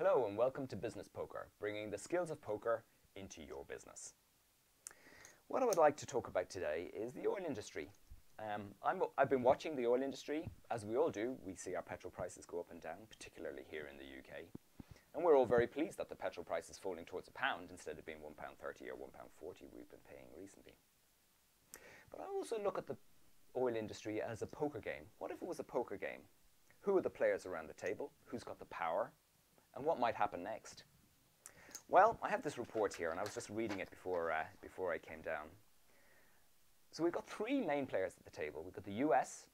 Hello and welcome to Business Poker, bringing the skills of poker into your business. What I would like to talk about today is the oil industry. I've been watching the oil industry. As we all do, we see our petrol prices go up and down, particularly here in the UK. And we're all very pleased that the petrol price is falling towards £1 instead of being £1.30 or £1.40 we've been paying recently. But I also look at the oil industry as a poker game. What if it was a poker game? Who are the players around the table? Who's got the power? And what might happen next? Well, I have this report here, and I was just reading it before I came down. So we've got three main players at the table. We've got the US,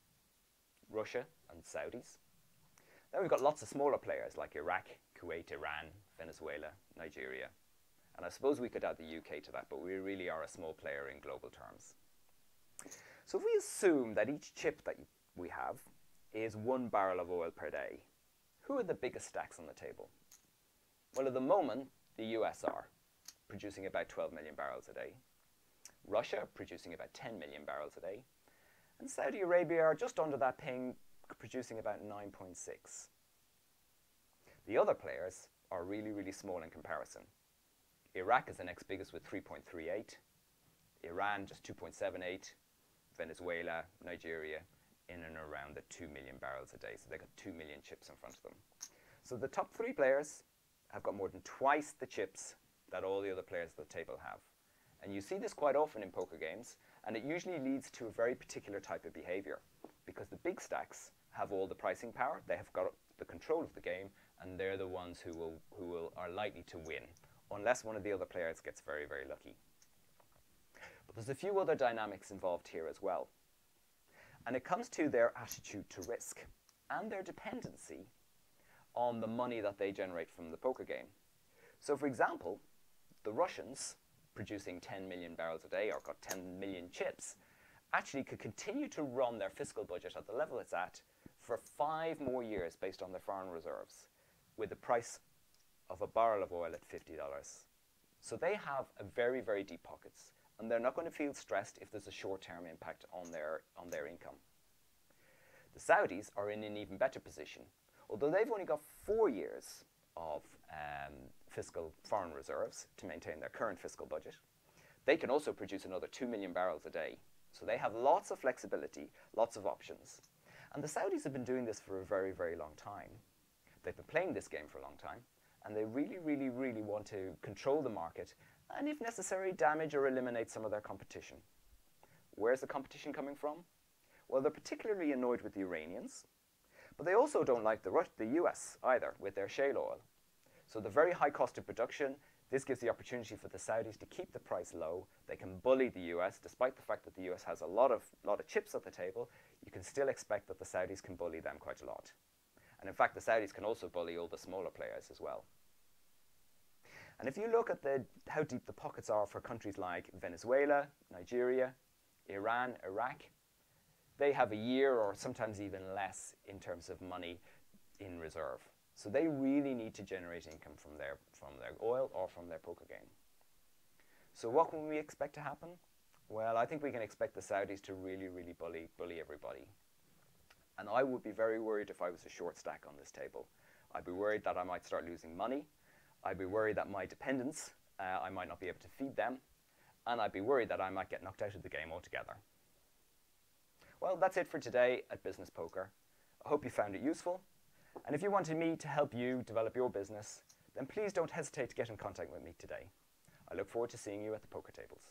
Russia, and Saudis. Then we've got lots of smaller players like Iraq, Kuwait, Iran, Venezuela, Nigeria. And I suppose we could add the UK to that, but we really are a small player in global terms. So if we assume that each chip that we have is 1 barrel of oil per day, who are the biggest stacks on the table? Well, at the moment, the US are producing about 12 million barrels a day. Russia producing about 10 million barrels a day. And Saudi Arabia are just under that ping, producing about 9.6. The other players are really, really small in comparison. Iraq is the next biggest with 3.38. Iran just 2.78. Venezuela, Nigeria, in and around the 2 million barrels a day. So they've got 2 million chips in front of them. So the top three players have got more than twice the chips that all the other players at the table have. And you see this quite often in poker games, and it usually leads to a very particular type of behavior, because the big stacks have all the pricing power, they have got the control of the game, and they're the ones who are likely to win, unless one of the other players gets very, very lucky. But there's a few other dynamics involved here as well. And it comes to their attitude to risk and their dependency on the money that they generate from the poker game. So for example, the Russians, producing 10 million barrels a day or got 10 million chips, actually could continue to run their fiscal budget at the level it's at for 5 more years based on their foreign reserves, with the price of a barrel of oil at $50. So they have a very, very deep pockets, and they're not going to feel stressed if there's a short-term impact on their income. The Saudis are in an even better position. Although they've only got 4 years of fiscal foreign reserves to maintain their current fiscal budget, they can also produce another 2 million barrels a day. So they have lots of flexibility, lots of options. And the Saudis have been doing this for a very, very long time. They've been playing this game for a long time, and they really, really, really want to control the market and, if necessary, damage or eliminate some of their competition. Where's the competition coming from? Well, they're particularly annoyed with the Iranians, but they also don't like the US either with their shale oil. So the very high cost of production, this gives the opportunity for the Saudis to keep the price low. They can bully the US, despite the fact that the US has a lot of chips at the table. You can still expect that the Saudis can bully them quite a lot. And in fact, the Saudis can also bully all the smaller players as well. And if you look at how deep the pockets are for countries like Venezuela, Nigeria, Iran, Iraq, they have a year or sometimes even less in terms of money in reserve. So they really need to generate income from their oil or from their poker game. So what can we expect to happen? Well, I think we can expect the Saudis to really, really bully everybody. And I would be very worried if I was a short stack on this table. I'd be worried that I might start losing money. I'd be worried that my dependents, I might not be able to feed them. And I'd be worried that I might get knocked out of the game altogether. Well, that's it for today at Business Poker. I hope you found it useful. And if you wanted me to help you develop your business, then please don't hesitate to get in contact with me today. I look forward to seeing you at the poker tables.